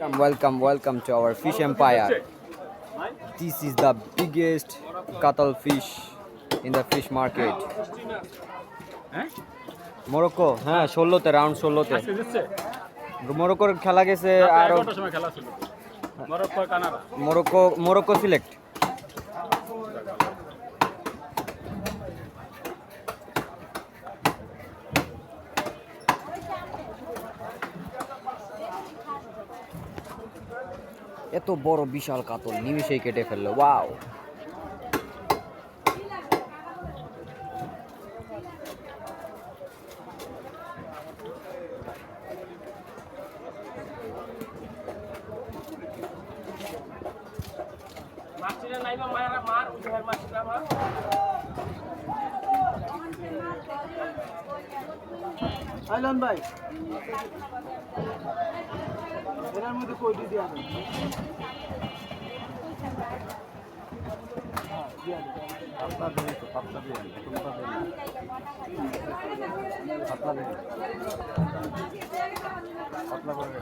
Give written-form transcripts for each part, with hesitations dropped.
Welcome to our fish empire. This is the biggest cattle fish in the fish market. Morocco, হ্যাঁ, 16তে round 16তে মরক্কোর খেলা গেছে। আর Morocco select. এত বড় বিশাল কাতল নিমিশেই কেটে ফেললো। ওয়াও, আইলান ভাই এর মধ্যে কই দিয়ে দেন পাতলা দিয়ে তো পাতলা দিয়ে পাতলা দিয়ে পাতলা করে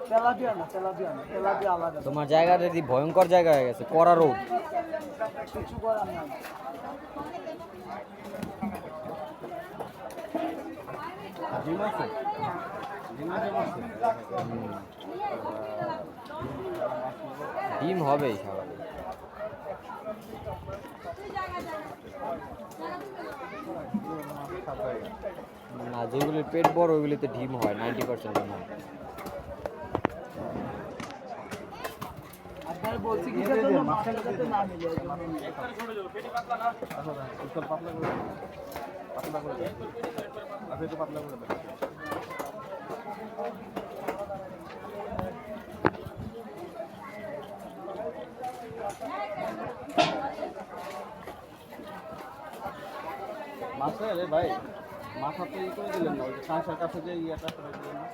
তেলাপিয়া আলাদা। তোমার জায়গাটা যদি ভয়ঙ্কর জায়গা হয়ে গেছে, কড়া রোদ। কিছু করার নাই। ডিম হবেই স্বাভাবিক। না, যেগুলির পেট বড় ওইগুলিতে ডিম হয় 90% ডিম হয়। বলছি কিসের জন্য মাছটা যাতে না মিলে পাতলা করে পাতলা করে মাছ রে ভাই মাথা তো ই করে দিলেন না, ওই যে কাঁসার কাছে যে ইয়েটা করে দিলেন না।